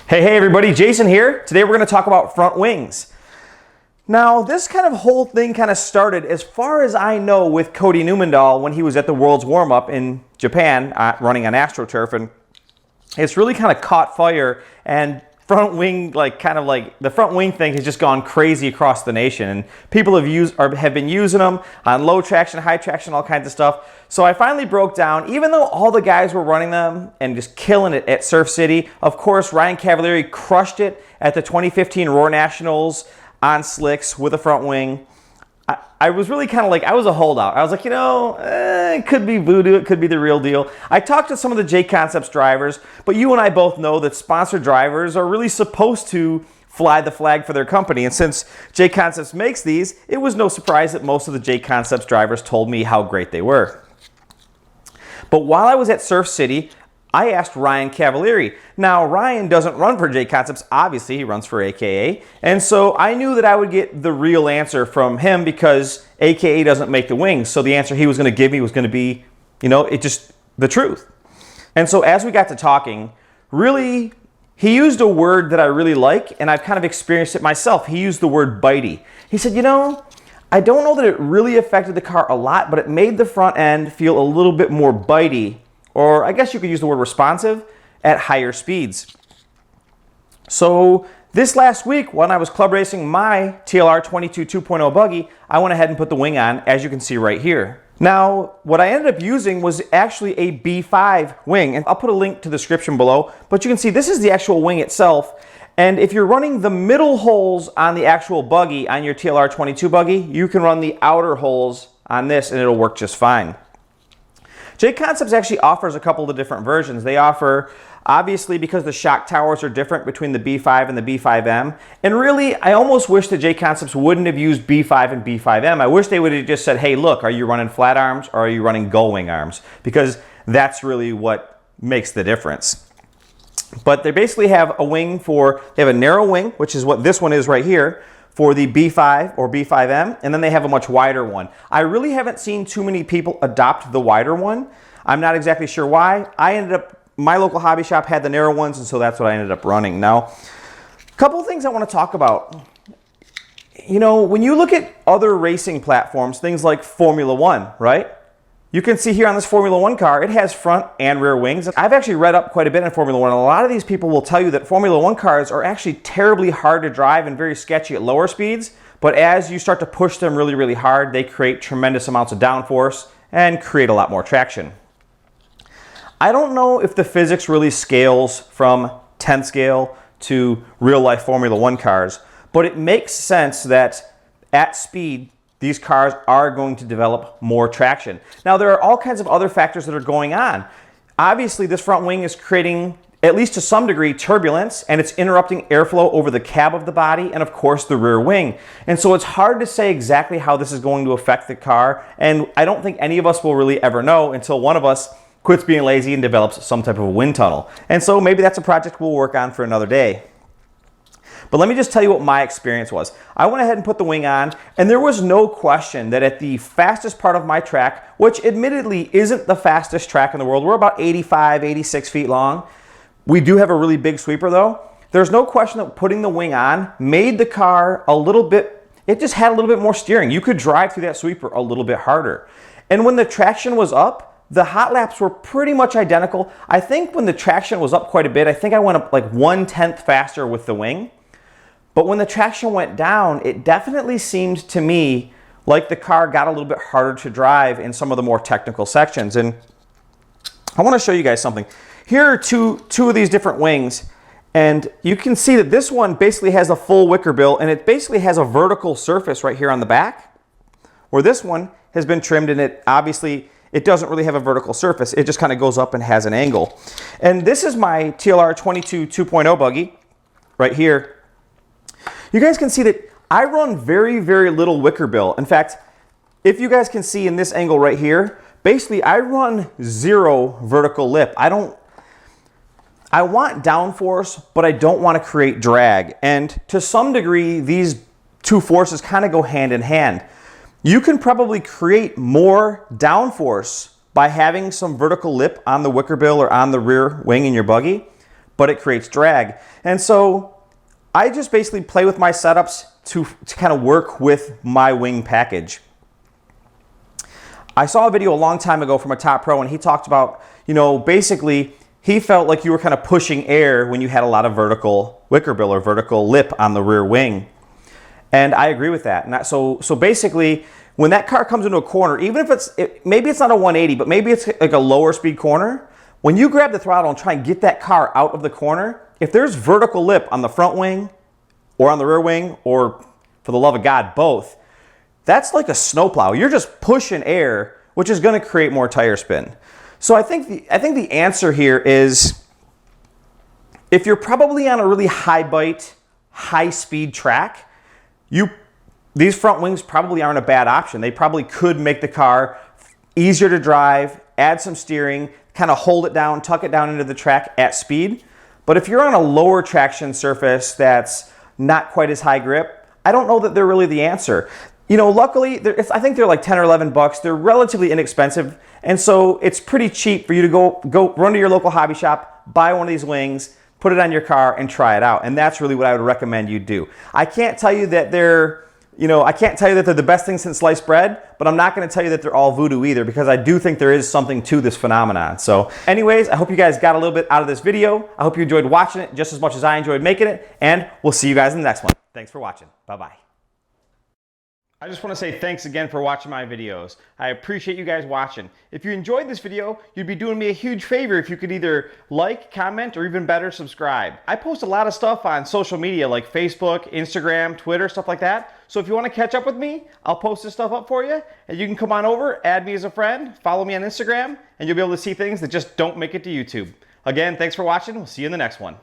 Hey everybody, Jason here. Today we're going to talk about front wings. Now this kind of whole thing kind of started, as far as I know, with Cody Newmandahl when he was at the World's Warm-Up in Japan running on AstroTurf, and it's really kind of caught fire, and the front wing thing has just gone crazy across the nation, and people have been using them on low traction, high traction, all kinds of stuff. So I finally broke down, even though all the guys were running them and just killing it at Surf City. Of course, Ryan Cavalieri crushed it at the 2015 Roar Nationals on slicks with a front wing. I was really kind of like, I was a holdout. I was like, it could be voodoo, it could be the real deal. I talked to some of the J Concepts drivers, but you and I both know that sponsored drivers are really supposed to fly the flag for their company. And since J Concepts makes these, it was no surprise that most of the J Concepts drivers told me how great they were. But while I was at Surf City, I asked Ryan Cavalieri. Now, Ryan doesn't run for J Concepts. Obviously, he runs for AKA. And so I knew that I would get the real answer from him because AKA doesn't make the wings. So the answer he was going to give me was going to be, the truth. And so as we got to talking, really, he used a word that I really like, and I've kind of experienced it myself. He used the word bitey. He said, I don't know that it really affected the car a lot, but it made the front end feel a little bit more bitey, or I guess you could use the word responsive, at higher speeds. So this last week, when I was club racing my TLR 22 2.0 buggy, I went ahead and put the wing on, as you can see right here. Now, what I ended up using was actually a B5 wing, and I'll put a link to the description below, but you can see this is the actual wing itself. And if you're running the middle holes on the actual buggy, on your TLR 22 buggy, you can run the outer holes on this and it'll work just fine. J Concepts actually offers a couple of different versions. They offer, obviously, because the shock towers are different between the B5 and the B5M. And really, I almost wish that J Concepts wouldn't have used B5 and B5M. I wish they would have just said, hey, look, are you running flat arms or are you running gull wing arms? Because that's really what makes the difference. But they basically have a wing they have a narrow wing, which is what this one is right here, for the B5 or B5M, and then they have a much wider one. I really haven't seen too many people adopt the wider one. I'm not exactly sure why. My local hobby shop had the narrow ones, and so that's what I ended up running. Now, a couple of things I want to talk about. When you look at other racing platforms, things like Formula One, right? You can see here on this Formula One car, it has front and rear wings. I've actually read up quite a bit on Formula One. A lot of these people will tell you that Formula One cars are actually terribly hard to drive and very sketchy at lower speeds. But as you start to push them really, really hard, they create tremendous amounts of downforce and create a lot more traction. I don't know if the physics really scales from 10th scale to real life Formula One cars, but it makes sense that at speed, these cars are going to develop more traction. Now, there are all kinds of other factors that are going on. Obviously, this front wing is creating, at least to some degree, turbulence, and it's interrupting airflow over the cab of the body and, of course, the rear wing. And so it's hard to say exactly how this is going to affect the car, and I don't think any of us will really ever know until one of us quits being lazy and develops some type of a wind tunnel. And so maybe that's a project we'll work on for another day. But let me just tell you what my experience was. I went ahead and put the wing on, and there was no question that at the fastest part of my track, which admittedly isn't the fastest track in the world, we're about 85, 86 feet long. We do have a really big sweeper though. There's no question that putting the wing on made the car it just had a little bit more steering. You could drive through that sweeper a little bit harder. And when the traction was up, the hot laps were pretty much identical. I think when the traction was up quite a bit, I think I went up like 1/10 faster with the wing. But when the traction went down, it definitely seemed to me like the car got a little bit harder to drive in some of the more technical sections. And I want to show you guys something. Here are two of these different wings. And you can see that this one basically has a full wicker bill, and it basically has a vertical surface right here on the back, where this one has been trimmed, and it doesn't really have a vertical surface. It just kind of goes up and has an angle. And this is my TLR 22 2.0 buggy right here. You guys can see that I run very, very little wicker bill. In fact, if you guys can see in this angle right here, basically I run 0 vertical lip. I want downforce, but I don't want to create drag. And to some degree, these two forces kind of go hand in hand. You can probably create more downforce by having some vertical lip on the wicker bill or on the rear wing in your buggy. but it creates drag. And so I just basically play with my setups to kind of work with my wing package. I saw a video a long time ago from a top pro, and he talked about, basically he felt like you were kind of pushing air when you had a lot of vertical wicker bill or vertical lip on the rear wing. And I agree with that. And so basically, when that car comes into a corner, even if maybe it's not a 180, but maybe it's like a lower speed corner, when you grab the throttle and try and get that car out of the corner, if there's vertical lip on the front wing or on the rear wing, or for the love of God, both, that's like a snowplow. You're just pushing air, which is going to create more tire spin. So I think the answer here is, if you're probably on a really high bite, high speed track, these front wings probably aren't a bad option. They probably could make the car easier to drive, add some steering, kind of hold it down, tuck it down into the track at speed. But if you're on a lower traction surface that's not quite as high grip, I don't know that they're really the answer. Luckily, I think they're like 10 or 11 bucks. They're relatively inexpensive. And so it's pretty cheap for you to go run to your local hobby shop, buy one of these wings, put it on your car, and try it out. And that's really what I would recommend you do. I can't tell you that they're the best thing since sliced bread, but I'm not going to tell you that they're all voodoo either, because I do think there is something to this phenomenon. So anyways, I hope you guys got a little bit out of this video. I hope you enjoyed watching it just as much as I enjoyed making it, and we'll see you guys in the next one. Thanks for watching. Bye-bye. I just want to say thanks again for watching my videos. I appreciate you guys watching. If you enjoyed this video, you'd be doing me a huge favor if you could either like, comment, or even better, subscribe. I post a lot of stuff on social media like Facebook, Instagram, Twitter, stuff like that. So if you want to catch up with me, I'll post this stuff up for you, and you can come on over, add me as a friend, follow me on Instagram, and you'll be able to see things that just don't make it to YouTube. Again, thanks for watching. We'll see you in the next one.